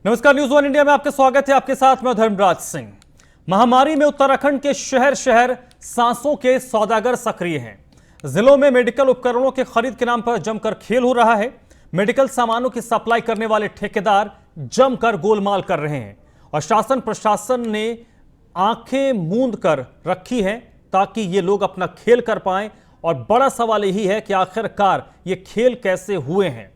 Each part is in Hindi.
नमस्कार, न्यूज वन इंडिया में आपका स्वागत है। आपके साथ मैं धर्मराज सिंह। महामारी में उत्तराखंड के शहर शहर सांसों के सौदागर सक्रिय हैं। जिलों में मेडिकल उपकरणों के खरीद के नाम पर जमकर खेल हो रहा है। मेडिकल सामानों की सप्लाई करने वाले ठेकेदार जमकर गोलमाल कर रहे हैं और शासन प्रशासन ने आंखें मूंद कर रखी हैं ताकि ये लोग अपना खेल कर पाएं। और बड़ा सवाल यही है कि आखिरकार ये खेल कैसे हुए हैं।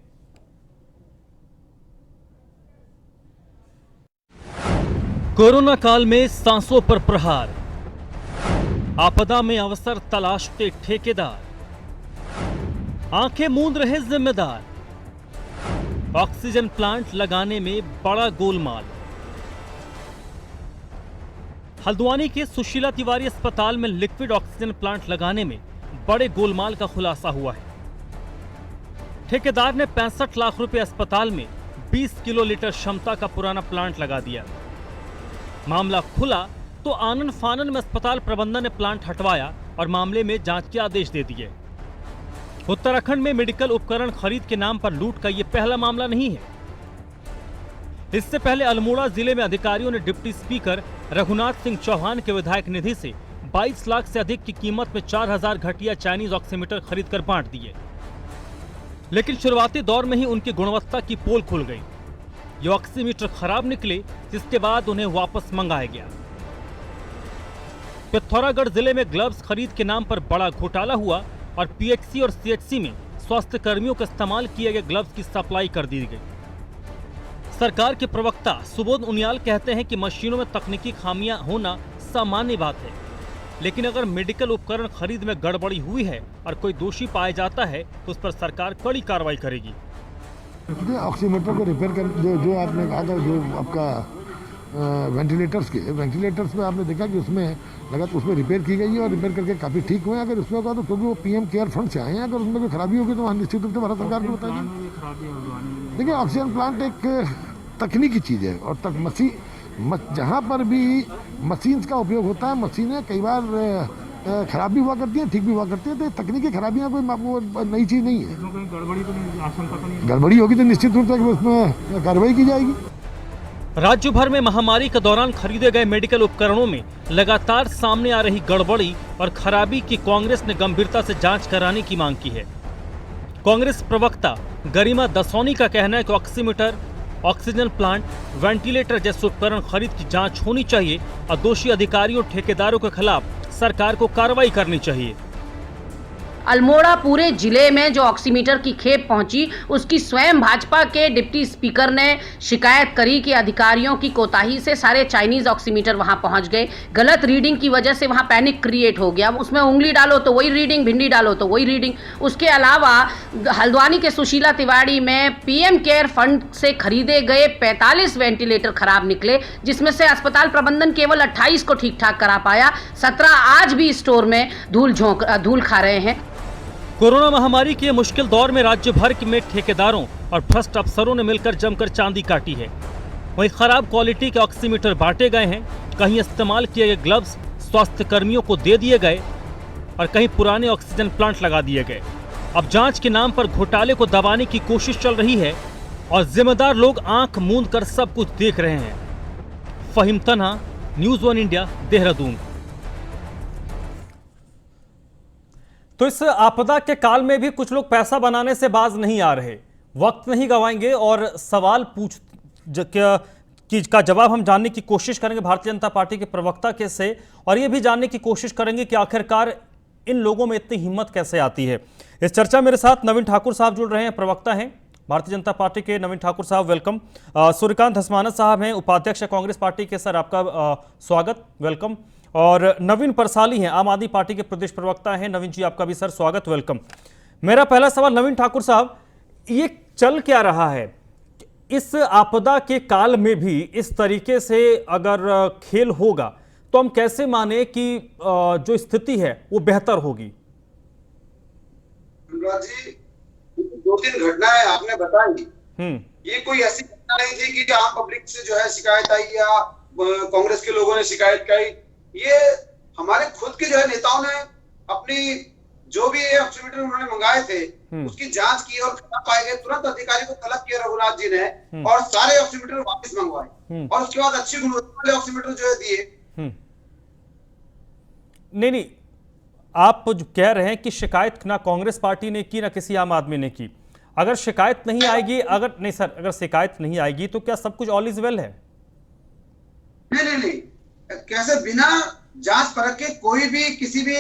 कोरोना काल में सांसों पर प्रहार, आपदा में अवसर तलाशते ठेकेदार, आंखें मूंद रहे जिम्मेदार, ऑक्सीजन प्लांट लगाने में बड़ा गोलमाल। हल्द्वानी के सुशीला तिवारी अस्पताल में लिक्विड ऑक्सीजन प्लांट लगाने में बड़े गोलमाल का खुलासा हुआ है। ठेकेदार ने 65 लाख रुपए अस्पताल में 20 किलो लीटर क्षमता का पुराना प्लांट लगा दिया। मामला खुला तो आनन फानन में अस्पताल प्रबंधन ने प्लांट हटवाया और मामले में जांच के आदेश दे दिए। उत्तराखंड में मेडिकल उपकरण खरीद के नाम पर लूट का यह पहला मामला नहीं है। इससे पहले अल्मोड़ा जिले में अधिकारियों ने डिप्टी स्पीकर रघुनाथ सिंह चौहान के विधायक निधि से 22 लाख से अधिक की कीमत में 4000 घटिया चाइनीज ऑक्सीमीटर खरीद कर बांट दिए। लेकिन शुरुआती दौर में ही उनकी गुणवत्ता की पोल खुल गई। ये ऑक्सीमीटर खराब निकले, जिसके बाद उन्हें वापस मंगाया गया। पिथौरागढ़ जिले में ग्लव्स खरीद के नाम पर बड़ा घोटाला हुआ और पीएचसी और सीएचसी में स्वास्थ्य कर्मियों के इस्तेमाल किए गए ग्लव्स की सप्लाई कर दी गई। सरकार के प्रवक्ता सुबोध उनियाल कहते हैं कि मशीनों में तकनीकी खामियां होना सामान्य बात है, लेकिन अगर मेडिकल उपकरण खरीद में गड़बड़ी हुई है और कोई दोषी पाया जाता है तो उस पर सरकार कड़ी कार्रवाई करेगी। ऑक्सीमीटर को रिपेयर कर जो आपने कहा था, जो आपका वेंटिलेटर्स में आपने देखा कि उसमें लगा तो उसमें रिपेयर की गई है और रिपेयर करके काफ़ी ठीक हुए। अगर उसमें होगा तो क्योंकि वो पीएम केयर फंड से आए हैं, अगर उसमें कोई खराबी होगी तो वहाँ निश्चित रूप से भारत सरकार को बताइए। देखिए, ऑक्सीजन प्लांट एक तकनीकी चीज़ है और जहाँ पर भी मशीन्स का उपयोग होता है, मशीनें कई बार खराब भी हुआ करती है, ठीक भी हुआ करती है। तो तकनीकी खराबियां कोई नई चीज नहीं है। इसमें कोई गड़बड़ी तो नहीं, आशंका तो नहीं? गड़बड़ी होगी तो निश्चित रूप से उसमें कार्रवाई की जाएगी। राज्य भर में महामारी के दौरान खरीदे गए मेडिकल उपकरणों में लगातार सामने आ रही गड़बड़ी और खराबी की कांग्रेस ने गंभीरता से जांच कराने की मांग की है। कांग्रेस प्रवक्ता गरिमा दसौनी का कहना है कि ऑक्सीमीटर, ऑक्सीजन प्लांट, वेंटिलेटर जैसे उपकरण खरीद की जांच होनी चाहिए और दोषी अधिकारियों ठेकेदारों के खिलाफ सरकार को कार्रवाई करनी चाहिए। अल्मोड़ा पूरे जिले में जो ऑक्सीमीटर की खेप पहुंची, उसकी स्वयं भाजपा के डिप्टी स्पीकर ने शिकायत करी कि अधिकारियों की कोताही से सारे चाइनीज ऑक्सीमीटर वहां पहुंच गए। गलत रीडिंग की वजह से वहां पैनिक क्रिएट हो गया। उसमें उंगली डालो तो वही रीडिंग, भिंडी डालो तो वही रीडिंग। उसके अलावा हल्द्वानी के सुशीला तिवारी में पीएम केयर फंड से खरीदे गए 45 वेंटिलेटर खराब निकले, जिसमें से अस्पताल प्रबंधन केवल 28 को ठीक ठाक करा पाया। 17 आज भी स्टोर में धूल खा रहे हैं। कोरोना महामारी के मुश्किल दौर में राज्य भर में ठेकेदारों और भ्रष्ट अफसरों ने मिलकर जमकर चांदी काटी है। वहीं खराब क्वालिटी के ऑक्सीमीटर बांटे गए हैं, कहीं इस्तेमाल किए गए ग्लव्स स्वास्थ्य कर्मियों को दे दिए गए और कहीं पुराने ऑक्सीजन प्लांट लगा दिए गए। अब जांच के नाम पर घोटाले को दबाने की कोशिश चल रही है और जिम्मेदार लोग आंख मूंद कर सब कुछ देख रहे हैं। फहीम तन्हा, न्यूज वन इंडिया, देहरादून। तो इस आपदा के काल में भी कुछ लोग पैसा बनाने से बाज नहीं आ रहे। वक्त नहीं गवाएंगे और सवाल का जवाब हम जानने की कोशिश करेंगे भारतीय जनता पार्टी के प्रवक्ता के से, और ये भी जानने की कोशिश करेंगे कि आखिरकार इन लोगों में इतनी हिम्मत कैसे आती है। इस चर्चा मेरे साथ नवीन ठाकुर साहब जुड़ रहे हैं, प्रवक्ता हैं भारतीय जनता पार्टी के। नवीन ठाकुर साहब वेलकम। सूर्यकांत धस्माना साहब हैं, उपाध्यक्ष कांग्रेस पार्टी के। सर आपका स्वागत, वेलकम। और नवीन परसाली हैं, आम आदमी पार्टी के प्रदेश प्रवक्ता हैं। नवीन जी आपका भी सर स्वागत, वेलकम। मेरा पहला सवाल नवीन ठाकुर साहब, ये चल क्या रहा है इस आपदा के काल में भी इस तरीके से अगर खेल होगा तो हम कैसे माने कि जो स्थिति है वो बेहतर होगी? जी, 2-3 घटनाएं आपने बताई, ये कोई ऐसी घटना नहीं थी कि आम पब्लिक से जो है शिकायत आई या कांग्रेस के लोगों ने शिकायत की। ये हमारे खुद के जो है नेताओं ने अपनी जो भी ये ऑक्सीमीटर उन्होंने मंगाए थे उसकी जांच की और खराब पाए गए, तुरंत अधिकारी को तलब किया रघुनाथ जी ने और सारे ऑक्सीमीटर वापस मंगवाए और उसके बाद अच्छी गुणवत्ता वाले ऑक्सीमीटर जो है दिए। नहीं, आप जो कह रहे हैं कि शिकायत ना कांग्रेस पार्टी ने की ना किसी आम आदमी ने की, अगर शिकायत नहीं आएगी, अगर शिकायत नहीं आएगी तो क्या सब कुछ ऑल इज वेल है? नहीं, कैसे बिना जांच परख के कोई भी किसी भी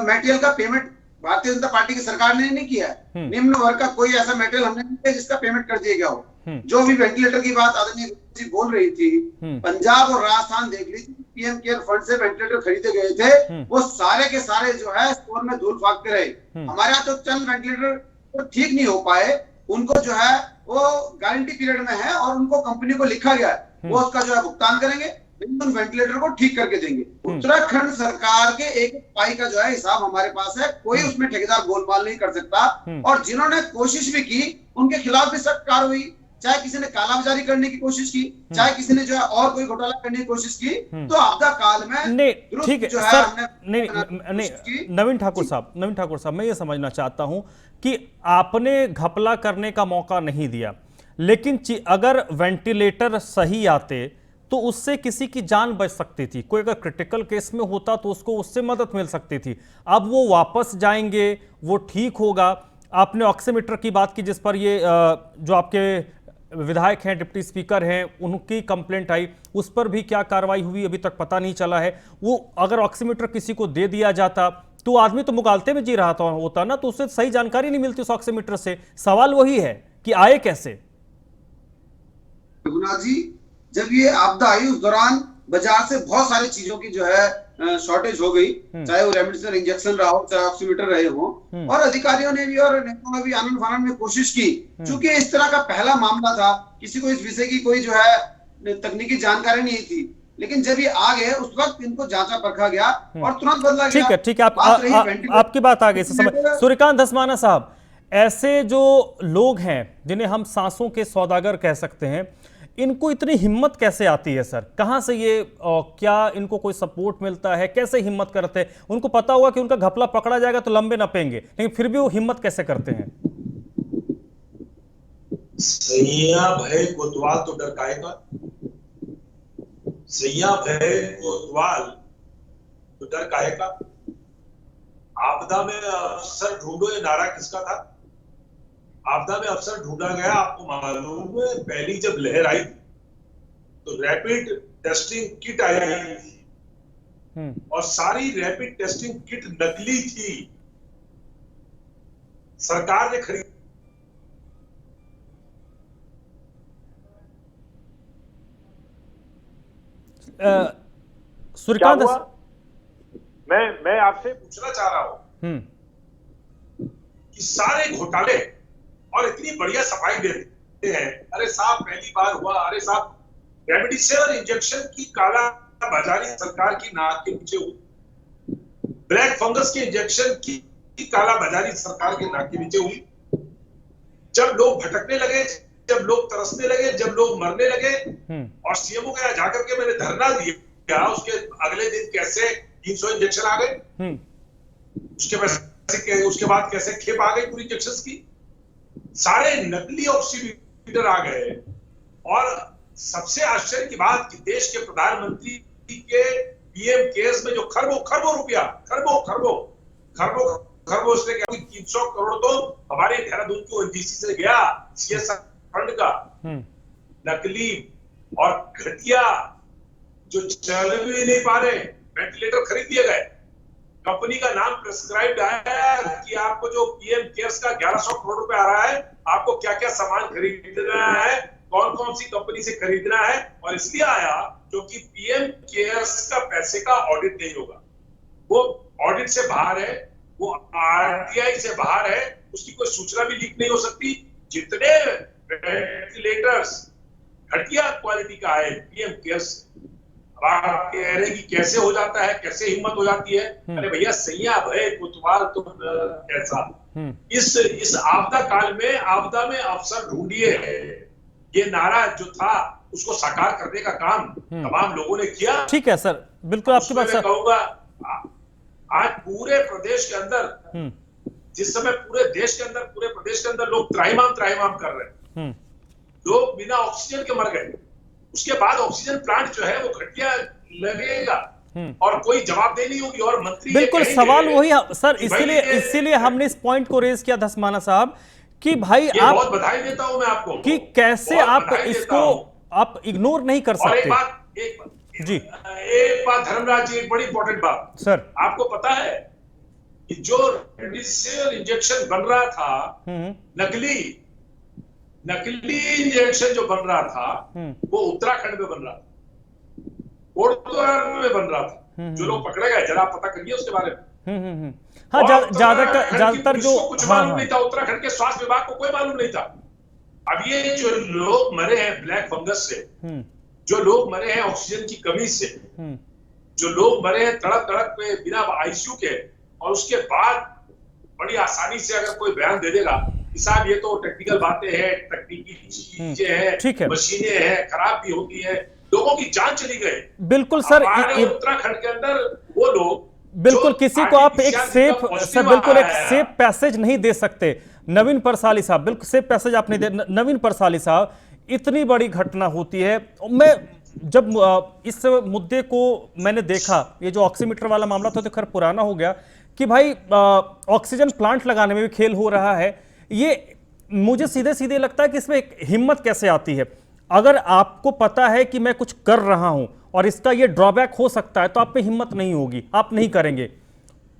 मटेरियल का पेमेंट भारतीय जनता पार्टी की सरकार ने नहीं किया है। निम्न वर्ग का कोई ऐसा मटेरियल हमने नहीं किया जिसका पेमेंट कर दिया गया हो। जो भी वेंटिलेटर की बात आदरणीय जी बोल रही थी, पंजाब और राजस्थान देख लीजिए, पीएम केयर फंड से वेंटिलेटर खरीदे गए थे, वो सारे के सारे जो है स्टोर में धूल फाकते रहे। हमारे यहाँ तो चंद वेंटिलेटर तो ठीक नहीं हो पाए, उनको जो है वो गारंटी पीरियड में है और उनको कंपनी को लिखा गया है वो उसका जो है भुगतान करेंगे, उन वेंटिलेटर को ठीक करके देंगे। उत्तराखंड सरकार के एक पाई का जो है हिसाब हमारे पास है, कोई उसमें ठेकेदार गोलमाल नहीं कर सकता। और जिन्होंने कोशिश भी की उनके खिलाफ भी सख्त कार्रवाई, चाहे किसी ने कालाबाजारी करने की कोशिश की, चाहे किसी ने जो है और कोई घोटाला करने की कोशिश की, तो आपदा काल में ठीक है सर। नहीं, नवीन ठाकुर साहब, मैं ये समझना चाहता हूं कि आपने घपला करने का मौका नहीं दिया, लेकिन अगर वेंटिलेटर सही आते तो उससे किसी की जान बच सकती थी। कोई अगर क्रिटिकल केस में होता तो उसको उससे मदद मिल सकती थी। अब वो वापस जाएंगे, वो ठीक होगा। आपने ऑक्सीमीटर की बात की जिस पर ये जो आपके विधायक हैं, डिप्टी स्पीकर हैं, उनकी कंप्लेंट आई, उस पर भी क्या कार्रवाई हुई अभी तक पता नहीं चला है। वो अगर ऑक्सीमीटर किसी को दे दिया जाता तो आदमी तो मुगालते में जी रहा होता ना, तो उससे सही जानकारी नहीं मिलती उस ऑक्सीमीटर से। सवाल वही है कि आए कैसे। रघुनाथ जी, जब ये आपदा आई उस दौरान बाजार से बहुत सारी चीजों की जो है शॉर्टेज हो गई, चाहे वो रेमडेसिविर इंजेक्शन रहा हो, चाहे ऑक्सीमीटर रहे हो, और अधिकारियों ने भी और नेताओं ने भी आनंद फानन में कोशिश की। क्योंकि इस तरह का पहला मामला था, किसी को इस विषय की कोई जो है तकनीकी जानकारी नहीं थी, लेकिन जब ये आ गए उस वक्त इनको जांचा परखा गया और तुरंत बदला गया। ठीक है, आपकी बात आ गई सूर्यकांत धस्माना साहब, ऐसे जो लोग हैं जिन्हें हम सांसों के सौदागर कह सकते हैं, इनको इतनी हिम्मत कैसे आती है सर? कहां से ये क्या इनको कोई सपोर्ट मिलता है? कैसे हिम्मत करते हैं? उनको पता होगा कि उनका घपला पकड़ा जाएगा तो लंबे न पेंगे, लेकिन फिर भी वो हिम्मत कैसे करते हैं? सैया भय कोतवाल तो डर काएगा, सैया भय कोतवाल तो डर काएगा। आपदा में अफसर ढूंढो, ये नारा किसका था? आपदा में अफसर ढूंढा गया। आपको मालूम है पहली जब लहर आई तो रैपिड टेस्टिंग किट आई थी और सारी रैपिड टेस्टिंग किट नकली थी, सरकार ने खरीद। सूर्यकांत, मैं आपसे पूछना चाह रहा हूं कि सारे घोटाले और इतनी बढ़िया सफाई देते हैं। अरे साहब पहली बार हुआ, अरे साहब रेमडेसिविर इंजेक्शन की काला बाजारी सरकार की नाक के नीचे हुई, ब्लैक फंगस के इंजेक्शन की काला बाजारी सरकार के नाक के नीचे हुई। जब लोग भटकने लगे, जब लोग तरसने लगे, जब लोग मरने लगे और सीएमओ के यहाँ जाकर के मैंने धरना दिया, उसके अगले दिन कैसे 300 इंजेक्शन आ गए, उसके बाद कैसे खेप आ गई पूरी इंजेक्शन की, सारे नकली ऑक्सीमीटर आ गए। और सबसे आश्चर्य की बात कि देश के प्रधानमंत्री के पीएम केयर्स में जो खरबों रुपया, खरबों उसने क्या 300 करोड़ तो हमारे देहरादून की ओएनजीसी से गया, सीएसआर फंड का, नकली और घटिया जो चल भी नहीं पा रहे वेंटिलेटर खरीद दिए गए। कंपनी का नाम प्रिस्क्राइब्ड है कि आपको जो पीएम केयर्स का 1100 करोड़ रुपए आ रहा है, आपको क्या क्या सामान खरीदना है, कौन कौन सी कंपनी से खरीदना है। और इसलिए आया क्योंकि पीएम केयर्स का पैसे का ऑडिट नहीं होगा, वो ऑडिट से बाहर है, वो आरटीआई से बाहर है, उसकी कोई सूचना भी लीक नहीं हो सकती। जितने वेंटिलेटर्स घटिया क्वालिटी का है पीएम केयर्स, आप कह रहे कि कैसे हो जाता है, कैसे हिम्मत हो जाती है। अरे भैया सैया भय कोतवाल तो कैसा, इस आपदा काल में आपदा में अफसर ढूंढिए, ये नारा जो था उसको साकार करने का काम तमाम लोगों ने किया। ठीक है सर, बिल्कुल आपकी बात सर। कहूंगा आज पूरे प्रदेश के अंदर जिस समय पूरे देश के अंदर, पूरे प्रदेश के अंदर लोग त्राहिमाम कर रहे हैं, लोग बिना ऑक्सीजन के मर गए, उसके बाद ऑक्सीजन प्लांट जो है वो घटिया लगेगा और कोई जवाबदेही नहीं होगी। और मंत्री बिल्कुल सवाल वही सर, इसीलिए हमने इस पॉइंट को रेज किया धस्माना साहब कि भाई आप, बहुत बधाई देता हूं मैं आपको कि कैसे आप इसको आप इग्नोर नहीं कर सकते। एक बात धर्मराज जी, एक बड़ी इंपॉर्टेंट बात सर, आपको पता है कि जो रेमडेसिविर इंजेक्शन बन रहा था, नकली इंजेक्शन जो बन रहा था वो उत्तराखंड में बन रहा था, कोडरमाल में बन रहा था। जो लोग पकड़े गए, जरा पता करिए उसके बारे में। हाँ, ज्यादातर जो कुछ मालूम नहीं था, उत्तराखंड के स्वास्थ्य विभाग को कोई मालूम नहीं था। अब ये जो लोग मरे हैं ब्लैक फंगस से, जो लोग मरे हैं ऑक्सीजन की कमी से, जो लोग मरे हैं तड़प पे बिना आईसीयू के, और उसके बाद बड़ी आसानी से अगर कोई बयान दे देगा कि साहब ये तो टेक्निकल बातें हैं, तकनीकी चीजें हैं, मशीनें हैं, खराब भी होती है, लोगों की जान चली गई। बिल्कुल सर, उत्तराखंड के अंदर वो लोग बिल्कुल किसी को आप एक सेफ सर, बिल्कुल एक सेफ पैसेज नहीं दे सकते। नवीन परसाली साहब, बिल्कुल सेफ पैसेज आप नहीं दे। नवीन परसाली साहब, इतनी बड़ी घटना होती है, मैं जब इस मुद्दे को मैंने देखा, ये जो ऑक्सीमीटर वाला मामला था तो खैर पुराना हो गया, कि भाई ऑक्सीजन प्लांट लगाने में भी खेल हो रहा है, ये मुझे सीधे सीधे लगता है कि इसमें एक हिम्मत कैसे आती है। अगर आपको पता है कि मैं कुछ कर रहा हूं और इसका ये ड्रॉबैक हो सकता है, तो आप में हिम्मत नहीं होगी, आप नहीं करेंगे।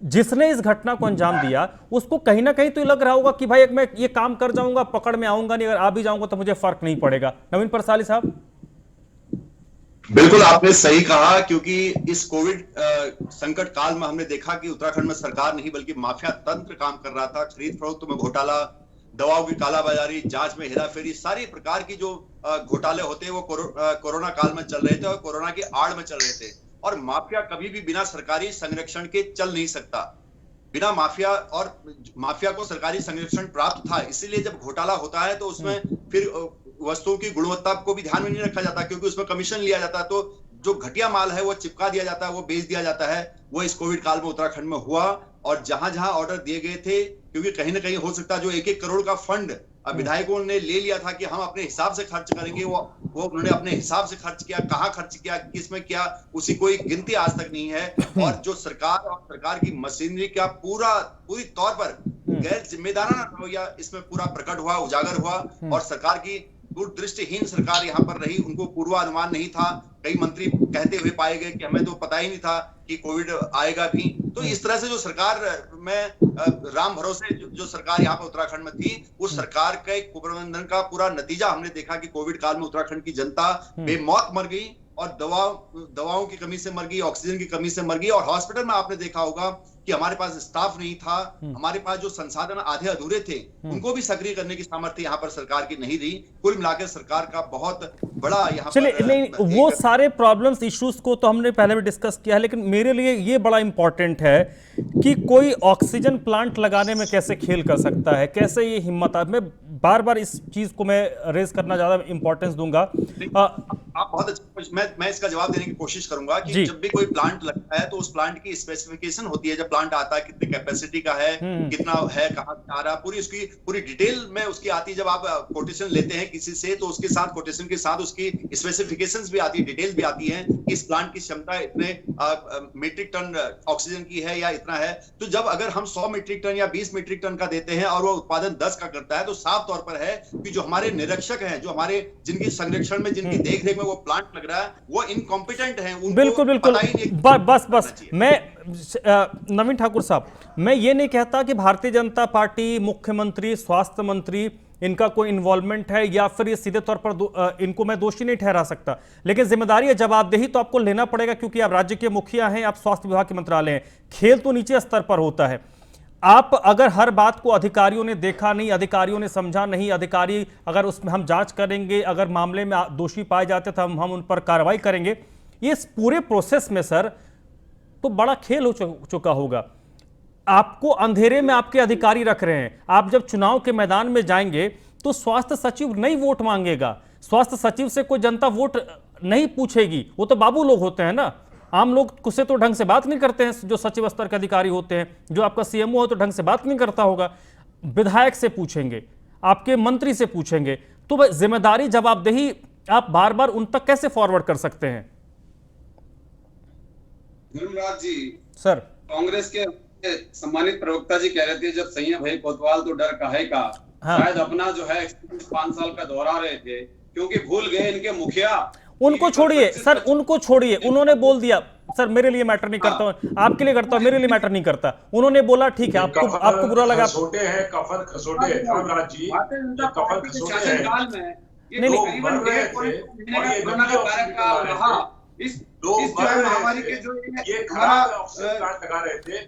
जिसने इस घटना को अंजाम दिया उसको कहीं ना कहीं तो लग रहा होगा कि भाई मैं ये काम कर जाऊंगा, पकड़ में आऊंगा नहीं, अगर आ भी जाऊंगा तो मुझे फर्क नहीं पड़ेगा। नवीन परसाली साहब, बिल्कुल आपने सही कहा, क्योंकि इस कोविड संकट काल में हमने देखा कि उत्तराखंड में सरकार नहीं बल्कि माफिया तंत्र काम कर रहा था। खरीद फरोख्त में घोटाला, दवाओं की कालाबाजारी, जांच में हेराफेरी, सारी प्रकार की जो घोटाले होते हैं वो कोरोना काल में चल रहे थे और कोरोना की आड़ में चल रहे थे। और माफिया कभी भी बिना सरकारी संरक्षण के चल नहीं सकता। बिना माफिया को सरकारी संरक्षण प्राप्त था, इसीलिए जब घोटाला होता है तो उसमें फिर वस्तुओं की गुणवत्ता को भी ध्यान में नहीं रखा जाता, क्योंकि उसमें कमीशन लिया जाता है, तो जो घटिया माल है वो चिपका दिया जाता है, वो बेच दिया जाता है। वो इस कोविड काल में उत्तराखंड में हुआ। और जहां जहां ऑर्डर दिए गए थे, क्योंकि कहीं ना कहीं हो सकता है जो 1-1 करोड़ का फंड विधायकों ने ले लिया था कि हम अपने हिसाब से खर्च करेंगे, वो उन्होंने अपने हिसाब से खर्च किया, कहां खर्च किया, किस में किया, उसी कोई गिनती आज तक नहीं है। और जो सरकार की मशीनरी का पूरी तौर पर गैर जिम्मेदाराना रवैया इसमें पूरा प्रकट हुआ, उजागर हुआ। और सरकार की दूरदृष्टिहीन सरकार यहाँ पर रही, उनको पूर्वानुमान नहीं था। कई मंत्री कहते हुए पाए गए कि हमें तो पता ही नहीं था कि कोविड आएगा भी। तो इस तरह से जो सरकार में राम भरोसे जो सरकार यहाँ पर उत्तराखंड में थी, उस सरकार के कुप्रबंधन का पूरा नतीजा हमने देखा कि कोविड काल में उत्तराखंड की जनता बेमौत मर गई और दवाओं की कमी से मर गई, ऑक्सीजन की कमी से मर गई। और हॉस्पिटल में आपने देखा होगा कि हमारे पास स्टाफ नहीं था, हमारे पास जो संसाधन आधे अधूरे थे, उनको भी सक्रिय करने की सामर्थ्य यहाँ पर सरकार की नहीं रही। कुल मिलाकर सरकार का बहुत बड़ा यहाँ चलिए, नहीं वो सारे प्रॉब्लम्स इश्यूज को तो हमने पहले भी डिस्कस किया है, लेकिन मेरे लिए ये बड़ा इंपॉर्टेंट है कि कोई ऑक्सीजन प्लांट लगाने में कैसे खेल कर सकता है, कैसे ये हिम्मत है। मैं बार बार इस चीज को मैं रेज करना ज्यादा इंपॉर्टेंस दूंगा। आप बहुत अच्छा, मैं इसका जवाब देने की कोशिश करूंगा कि जब भी कोई प्लांट लगता है तो उस प्लांट की स्पेसिफिकेशन होती है। जब प्लांट आता है कितनी कैपेसिटी का है, कितना है, कहां से आ रहा, पूरी डिटेल में उसकी आती है। जब आप कोटेशन लेते हैं किसी से तो उसके साथ कोटेशन के साथ उसकी स्पेसिफिकेशंस भी आती है, डिटेल्स भी आती है कि इस प्लांट की क्षमता इतने मीट्रिक टन ऑक्सीजन की है या इतना है। तो जब अगर हम 100 मीट्रिक टन या 20 मीट्रिक टन का देते हैं और वो उत्पादन 10 का करता है, तो साफ तौर पर है कि जो हमारे निरीक्षक हैं, जो हमारे जिनकी संरक्षण में, जिनकी देखरेख में वो प्लांट लग रहा है, वो इनकॉम्पिटेंट हैं। बिल्कुल बस मैं नवीन ठाकुर साहब, मैं ये नहीं कहता कि भारतीय जनता पार्टी, मुख्यमंत्री, स्वास्थ्य मंत्री, इनका कोई इन्वॉल्वमेंट है या फिर ये सीधे तौर पर इनको मैं दोषी नहीं ठहरा सकता, लेकिन जिम्मेदारी है, जवाबदेही तो आपको लेना पड़ेगा, क्योंकि आप राज्य के मुखिया हैं, आप स्वास्थ्य विभाग के मंत्रालय हैं। खेल तो नीचे स्तर पर होता है। आप अगर हर बात को अधिकारियों ने देखा नहीं, अधिकारियों ने समझा नहीं, अधिकारी अगर उसमें हम जांच करेंगे, अगर मामले में दोषी पाए जाते तो हम उन पर कार्रवाई करेंगे, ये इस पूरे प्रोसेस में सर तो बड़ा खेल हो चुका होगा। आपको अंधेरे में आपके अधिकारी रख रहे हैं। आप जब चुनाव के मैदान में जाएंगे तो स्वास्थ्य सचिव नहीं वोट मांगेगा, स्वास्थ्य सचिव से कोई जनता वोट नहीं पूछेगी, वो तो बाबू लोग होते हैं ना। आम लोग उससे तो ढंग से बात नहीं करते हैं, जो सचिव स्तर के अधिकारी होते हैं, जो आपका सीएमओ हो तो ढंग से बात नहीं करता होगा। विधायक से पूछेंगे, आपके मंत्री से पूछेंगे, तो भाई जिम्मेदारी जवाबदेही आप बार बार उन तक कैसे फॉरवर्ड कर सकते हैं? धर्मराज जी, सर, कांग्रेस के सम्मानित प्रवक्ता जी कह रहे थे जब सही है भाई कोतवाल तो डर काहे का। हाँ। शायद अपना जो है 5 साल का दोहरा रहे थे, क्योंकि भूल गए इनके मुखिया। उनको छोड़िए सर, उनको छोड़िए, उन्होंने बोल दिया सर मेरे लिए मैटर नहीं करता, आपके लिए करता, मेरे लिए मैटर नहीं करता। उन्होंने बोला ठीक है, आपको बुरा लगा। खसोटे हैं, कफन खसोटे हैं धर्मराज जी, कफन खसोटे हैं। नहीं, मर रहे थे और ये महामारी के जो ये खराब ऑक्सीजन प्लांट लगा रहे थे,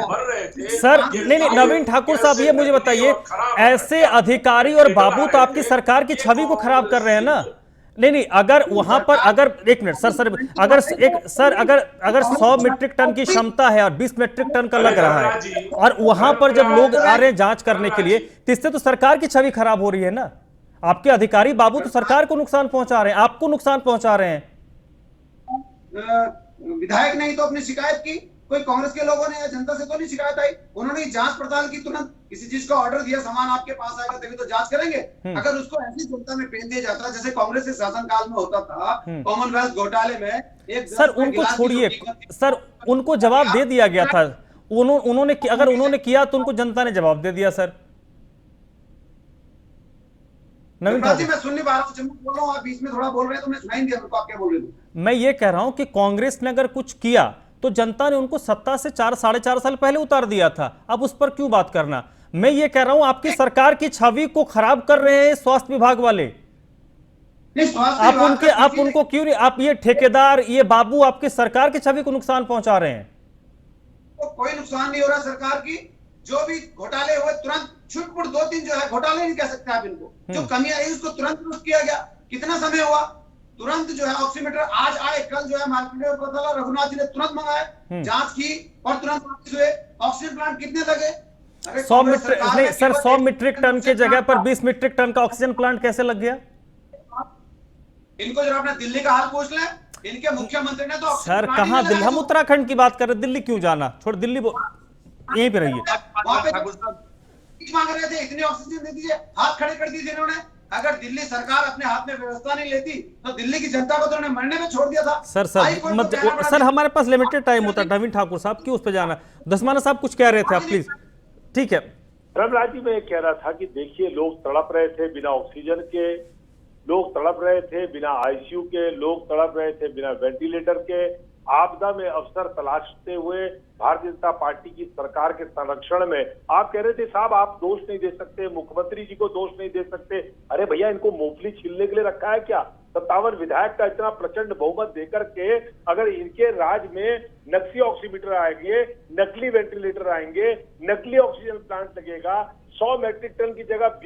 मर रहे थे सर। नहीं, नवीन ठाकुर साहब ये मुझे बताइए, ऐसे अधिकारी और बाबू तो आपकी सरकार की छवि को खराब कर रहे हैं ना? नहीं, अगर वहां पर अगर एक मिनट सर, अगर 100 मीट्रिक टन की क्षमता है और 20 मीट्रिक टन का लग रहा है, और वहां पर जब लोग आ रहे हैं जांच करने के लिए, तो इससे तो सरकार की छवि खराब हो रही है ना। आपके अधिकारी बाबू तो सरकार को नुकसान पहुंचा रहे हैं, आपको नुकसान पहुंचा रहे हैं। विधायक नहीं तो अपनी शिकायत की, कोई कांग्रेस के लोगों ने या जनता से तो नहीं शिकायत आई। उन्होंने जांच पड़ताल की, तुरंत किसी चीज का ऑर्डर दिया, सामान आपके पास आएगा तभी तो जांच करेंगे। अगर उसको ऐसी जनता में पेश दिया जाता जैसे कांग्रेस के शासनकाल में होता था, कॉमनवेल्थ घोटाले में एक सर उनको छोड़िए सर, उनको जवाब दे दिया गया था। उन्होंने किया तो उनको जनता ने जवाब दे दिया सर। नवीन ठाकुर, मैं सुन नहीं पा रहा हूं, बोल रहा हूं, आप बीच में थोड़ा बोल रहे हैं तो मैं सुनाई नहीं दिया मेरे को, आप क्या बोल रहे थे? मैं ये कह रहा हूं कि कांग्रेस ने अगर कुछ किया तो जनता ने उनको सत्ता से 4-4.5 साल पहले उतार दिया था, अब उस पर क्यों बात करना? मैं ये कह रहा हूं आपकी सरकार की छवि को खराब कर रहे हैं स्वास्थ्य विभाग वाले। आप उनको क्यों नहीं, आप ये ठेकेदार, ये बाबू आपकी सरकार की छवि को नुकसान पहुंचा रहे हैं। तो कोई नुकसान नहीं हो रहा सरकार की, जो भी घोटाले हुए तुरंत छुटपुट 2-3 जो है घोटाले नहीं कह सकते आप इनको, जो कमियां आई उसको तुरंत दुरुस्त किया गया। कितना समय हुआ, तुरंत जो है ऑक्सीमीटर आज आए, कल जो है मार्केट में पता लगा, रघुनाथ जी ने तुरंत मंगाए, जांच की और तुरंत वापस हुए। ऑक्सीजन प्लांट कितने लगे? 100 मीट्रिक टन की जगह पर 20 मीट्रिक टन का ऑक्सीजन प्लांट कैसे लग गया? इनको जरा अपना दिल्ली का हाल पूछ लें, इनके मुख्यमंत्री ने तो सर कहां दिल्ली, हम उत्तराखंड की बात कर रहे, दिल्ली क्यों जाना, छोड़ दिल्ली, यहीं पे रहिए। मांग रहे थे इतनी ऑक्सीजन दे दीजिए, हाथ खड़े कर दिए इन्होंने। अगर दिल्ली सरकार अपने हाथ में व्यवस्था नहीं लेती तो दिल्ली की जनता को तो उन्होंने मरने में छोड़ दिया था। सर हमारे पास लिमिटेड टाइम होता है। नवीन ठाकुर साहब क्यों उस पर जाना? दसमाना साहब कुछ कह रहे थे आप, प्लीज। ठीक है धर्मराज जी, मैं कह रहा था कि देखिए, लोग तड़प रहे थे बिना ऑक्सीजन के, लोग तड़प रहे थे बिना आईसीयू के, लोग तड़प रहे थे बिना वेंटिलेटर के। आपदा में अवसर तलाशते हुए भारतीय जनता पार्टी की सरकार के संरक्षण में आप कह रहे थे साहब आप दोष नहीं दे सकते, मुख्यमंत्री जी को दोष नहीं दे सकते। अरे भैया, इनको मूंगफली छीलने के लिए रखा है क्या? 57 विधायक का इतना प्रचंड बहुमत देकर के अगर इनके राज में नकली ऑक्सीमीटर आएंगे, नकली वेंटिलेटर आएंगे, नकली ऑक्सीजन प्लांट लगेगा, 100 मैट्रिक टन की जगह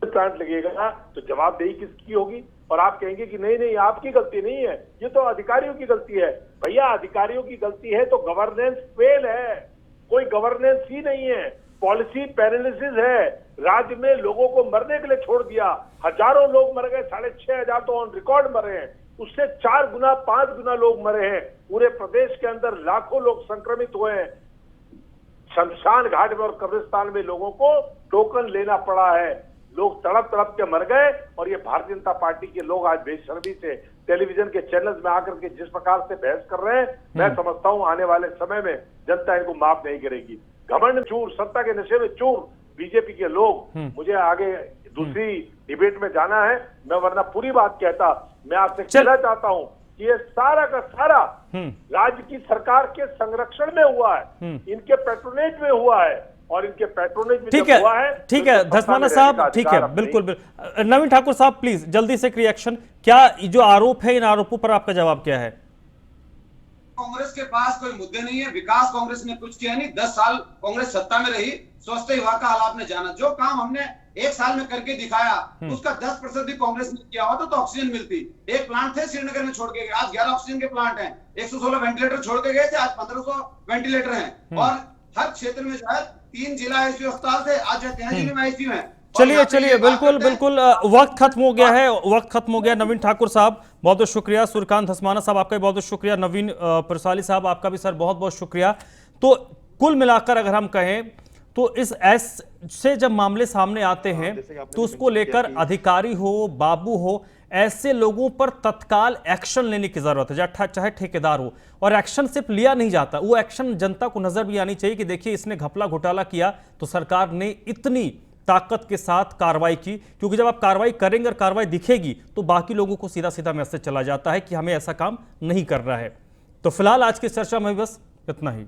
प्लांट लगेगा, तो जवाबदेही किसकी होगी? और आप कहेंगे कि नहीं नहीं आपकी गलती नहीं है, ये तो अधिकारियों की गलती है। भैया, अधिकारियों की गलती है तो गवर्नेंस फेल है, कोई गवर्नेंस ही नहीं है, पॉलिसी पैरालिसिस है। राज्य में लोगों को मरने के लिए छोड़ दिया, हजारों लोग मर गए, 6,500 तो ऑन रिकॉर्ड मरे हैं, उससे 4 गुना 5 गुना लोग मरे हैं। पूरे प्रदेश के अंदर लाखों लोग संक्रमित हुए हैं। शमशान घाट में और कब्रिस्तान में लोगों को टोकन लेना पड़ा है, लोग तड़प तड़प के मर गए। और ये भारतीय जनता पार्टी के लोग आज बेशर्मी से टेलीविजन के चैनल्स में आकर के जिस प्रकार से बहस कर रहे हैं, मैं समझता हूं आने वाले समय में जनता इनको माफ नहीं करेगी। घमंड चूर, सत्ता के नशे में चूर बीजेपी के लोग। मुझे आगे दूसरी डिबेट में जाना है, मैं वरना पूरी बात कहता। मैं आपसे कहना चाहता हूं कि ये सारा का सारा राज्य की सरकार के संरक्षण में हुआ है, इनके पैट्रोनेज में हुआ है, और इनके पैट्रोनेज में ठीक है धसमाना साहब, ठीक है, बिल्कुल। नवीन ठाकुर साहब प्लीज जल्दी से रिएक्शन, क्या जो आरोप है इन आरोपों पर आपका जवाब क्या है? कांग्रेस के पास कोई मुद्दे नहीं है, विकास कांग्रेस ने कुछ किया नहीं। 10 साल कांग्रेस सत्ता में रही, स्वास्थ्य विभाग का हाल आपने जाना, जो काम हमने 1 साल में करके दिखाया उसका 10% भी कांग्रेस ने किया होता तो ऑक्सीजन मिलती। एक प्लांट थे श्रीनगर में छोड़ के गए, आज 11 ऑक्सीजन के प्लांट हैं, 116 वेंटिलेटर छोड़ के गए थे, आज 1500 वेंटिलेटर हैं। और हर क्षेत्र में जो है 3 जिला आईसीयू अस्पताल थे, आज 13 जिले में आईसीयू है। चलिए चलिए, बिल्कुल बिल्कुल, वक्त खत्म हो गया है, वक्त खत्म हो गया। नवीन ठाकुर साहब बहुत बहुत शुक्रिया, सूर्यकांत धस्माना साहब आपका भी बहुत बहुत शुक्रिया, नवीन परसाली साहब आपका भी सर बहुत बहुत शुक्रिया। तो कुल मिलाकर अगर हम कहें तो इस ऐसे जब मामले सामने आते हैं तो उसको लेकर अधिकारी हो, बाबू हो, ऐसे लोगों पर तत्काल एक्शन लेने की जरूरत है, चाहे ठेकेदार हो। और एक्शन सिर्फ लिया नहीं जाता, वो एक्शन जनता को नजर भी आनी चाहिए कि देखिए इसने घपला घोटाला किया तो सरकार ने इतनी ताकत के साथ कार्रवाई की। क्योंकि जब आप कार्रवाई करेंगे और कार्रवाई दिखेगी तो बाकी लोगों को सीधा सीधा मैसेज चला जाता है कि हमें ऐसा काम नहीं करना है। तो फिलहाल आज की चर्चा में बस इतना ही।